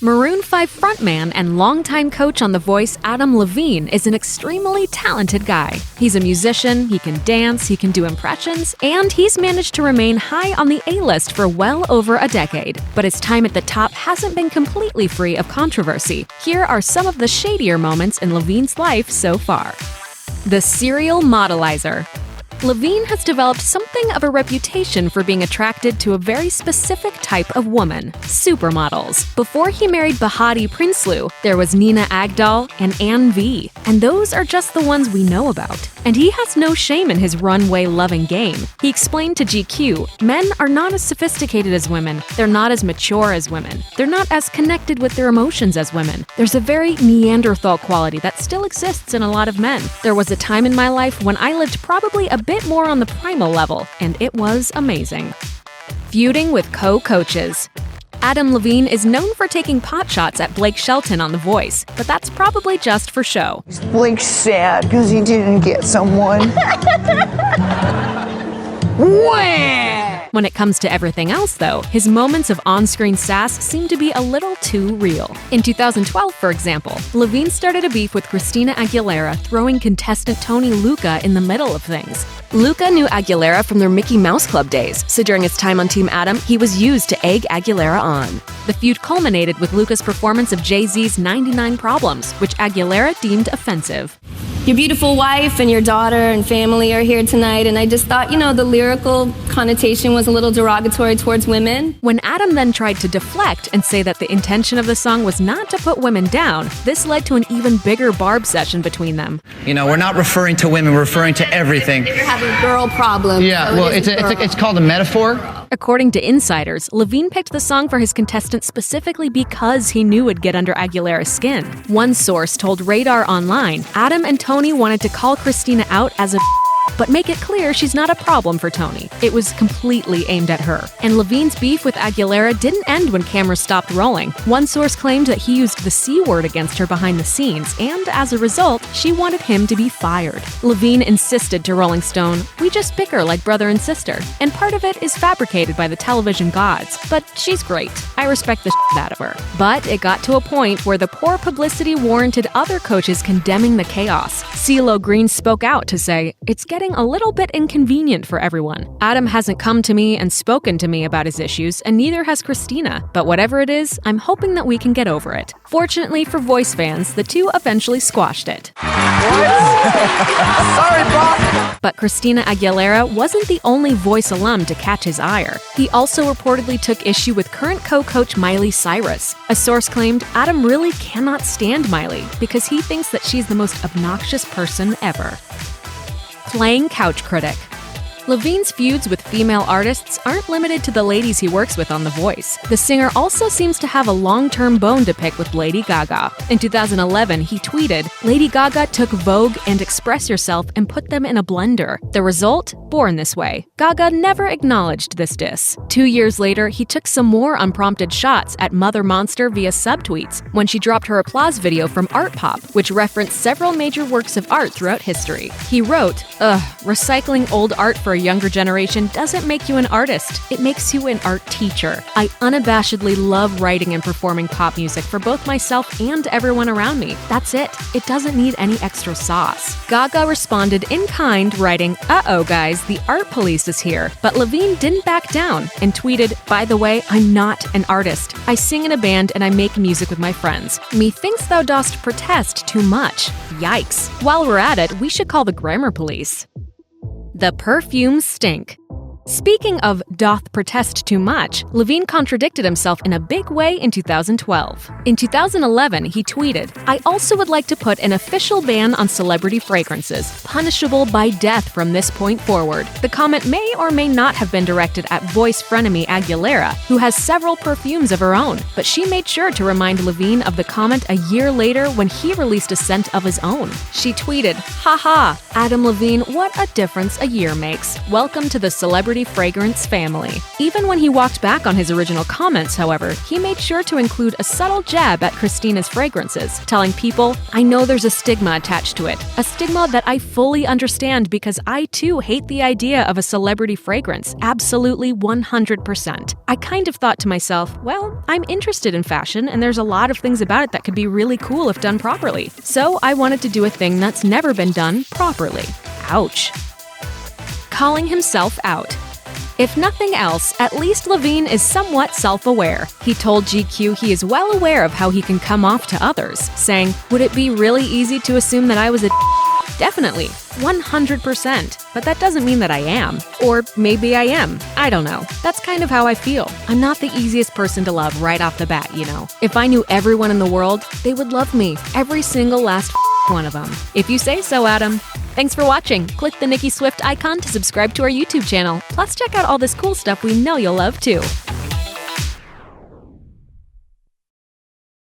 Maroon 5 frontman and longtime coach on The Voice, Adam Levine, is an extremely talented guy. He's a musician, he can dance, he can do impressions, and he's managed to remain high on the A-list for well over a decade. But his time at the top hasn't been completely free of controversy. Here are some of the shadier moments in Levine's life so far. The serial modelizer. Levine has developed something of a reputation for being attracted to a very specific type of woman, supermodels. Before he married Behati Prinsloo, there was Nina Agdal and Anne V, and those are just the ones we know about. And he has no shame in his runway-loving game. He explained to GQ, men are not as sophisticated as women, they're not as mature as women, they're not as connected with their emotions as women. There's a very Neanderthal quality that still exists in a lot of men. There was a time in my life when I lived probably a bit more on the primal level, and it was amazing. Feuding with co-coaches. Adam Levine is known for taking potshots at Blake Shelton on The Voice, but that's probably just for show. Blake's sad because he didn't get someone. When it comes to everything else, though, his moments of on-screen sass seem to be a little too real. In 2012, for example, Levine started a beef with Christina Aguilera, throwing contestant Tony Lucca in the middle of things. Lucca knew Aguilera from their Mickey Mouse Club days, so during his time on Team Adam, he was used to egg Aguilera on. The feud culminated with Lucca's performance of Jay-Z's 99 Problems, which Aguilera deemed offensive. Your beautiful wife and your daughter and family are here tonight, and I just thought, the lyrical connotation was a little derogatory towards women. When Adam then tried to deflect and say that the intention of the song was not to put women down, this led to an even bigger barb session between them. We're not referring to women, we're referring to everything. You're having girl problems. Yeah, so well, it's called a metaphor. According to insiders, Levine picked the song for his contestant specifically because he knew it'd get under Aguilera's skin. One source told Radar Online, Adam and Tony wanted to call Christina out as a but make it clear she's not a problem for Tony. It was completely aimed at her. And Levine's beef with Aguilera didn't end when cameras stopped rolling. One source claimed that he used the C word against her behind the scenes, and as a result, she wanted him to be fired. Levine insisted to Rolling Stone, "We just bicker like brother and sister." And part of it is fabricated by the television gods. But she's great. I respect the shit out of her. But it got to a point where the poor publicity warranted other coaches condemning the chaos. CeeLo Green spoke out to say, "It's getting a little bit inconvenient for everyone. Adam hasn't come to me and spoken to me about his issues, and neither has Christina. But whatever it is, I'm hoping that we can get over it." Fortunately for Voice fans, the two eventually squashed it. Sorry, Bob. But Christina Aguilera wasn't the only Voice alum to catch his ire. He also reportedly took issue with current co-coach Miley Cyrus. A source claimed Adam really cannot stand Miley because he thinks that she's the most obnoxious person ever. Playing couch critic. Levine's feuds with female artists aren't limited to the ladies he works with on The Voice. The singer also seems to have a long-term bone to pick with Lady Gaga. In 2011, he tweeted, "Lady Gaga took Vogue and Express Yourself and put them in a blender. The result? Born This Way." Gaga never acknowledged this diss. 2 years later, he took some more unprompted shots at Mother Monster via subtweets when she dropped her applause video from Art Pop, which referenced several major works of art throughout history. He wrote, recycling old art for a younger generation doesn't make you an artist, it makes you an art teacher. I unabashedly love writing and performing pop music for both myself and everyone around me. That's it. It doesn't need any extra sauce." Gaga responded in kind, writing, "Uh-oh guys, the art police is here." But Levine didn't back down and tweeted, "By the way, I'm not an artist. I sing in a band and I make music with my friends. Methinks thou dost protest too much. Yikes. While we're at it, we should call the grammar police." The perfume stink. Speaking of doth protest too much, Levine contradicted himself in a big way in 2012. In 2011, he tweeted, "I also would like to put an official ban on celebrity fragrances, punishable by death from this point forward." The comment may or may not have been directed at Voice frenemy Aguilera, who has several perfumes of her own, but she made sure to remind Levine of the comment a year later when he released a scent of his own. She tweeted, "Haha, Adam Levine, what a difference a year makes. Welcome to the celebrity celebrity fragrance family. Even when he walked back on his original comments, however, he made sure to include a subtle jab at Christina's fragrances, telling people, "I know there's a stigma attached to it, a stigma that I fully understand because I too hate the idea of a celebrity fragrance, absolutely 100%. I kind of thought to myself, well, I'm interested in fashion and there's a lot of things about it that could be really cool if done properly. So I wanted to do a thing that's never been done properly." Ouch. Calling himself out. If nothing else, at least Levine is somewhat self-aware. He told GQ he is well aware of how he can come off to others, saying, "Would it be really easy to assume that I was a Definitely, 100%, but that doesn't mean that I am. Or maybe I am. I don't know. That's kind of how I feel. I'm not the easiest person to love right off the bat, you know. If I knew everyone in the world, they would love me. Every single last one of them. If you say so, Adam. Thanks for watching. Click the Nicki Swift icon to subscribe to our YouTube channel. Plus, check out all this cool stuff we know you'll love too.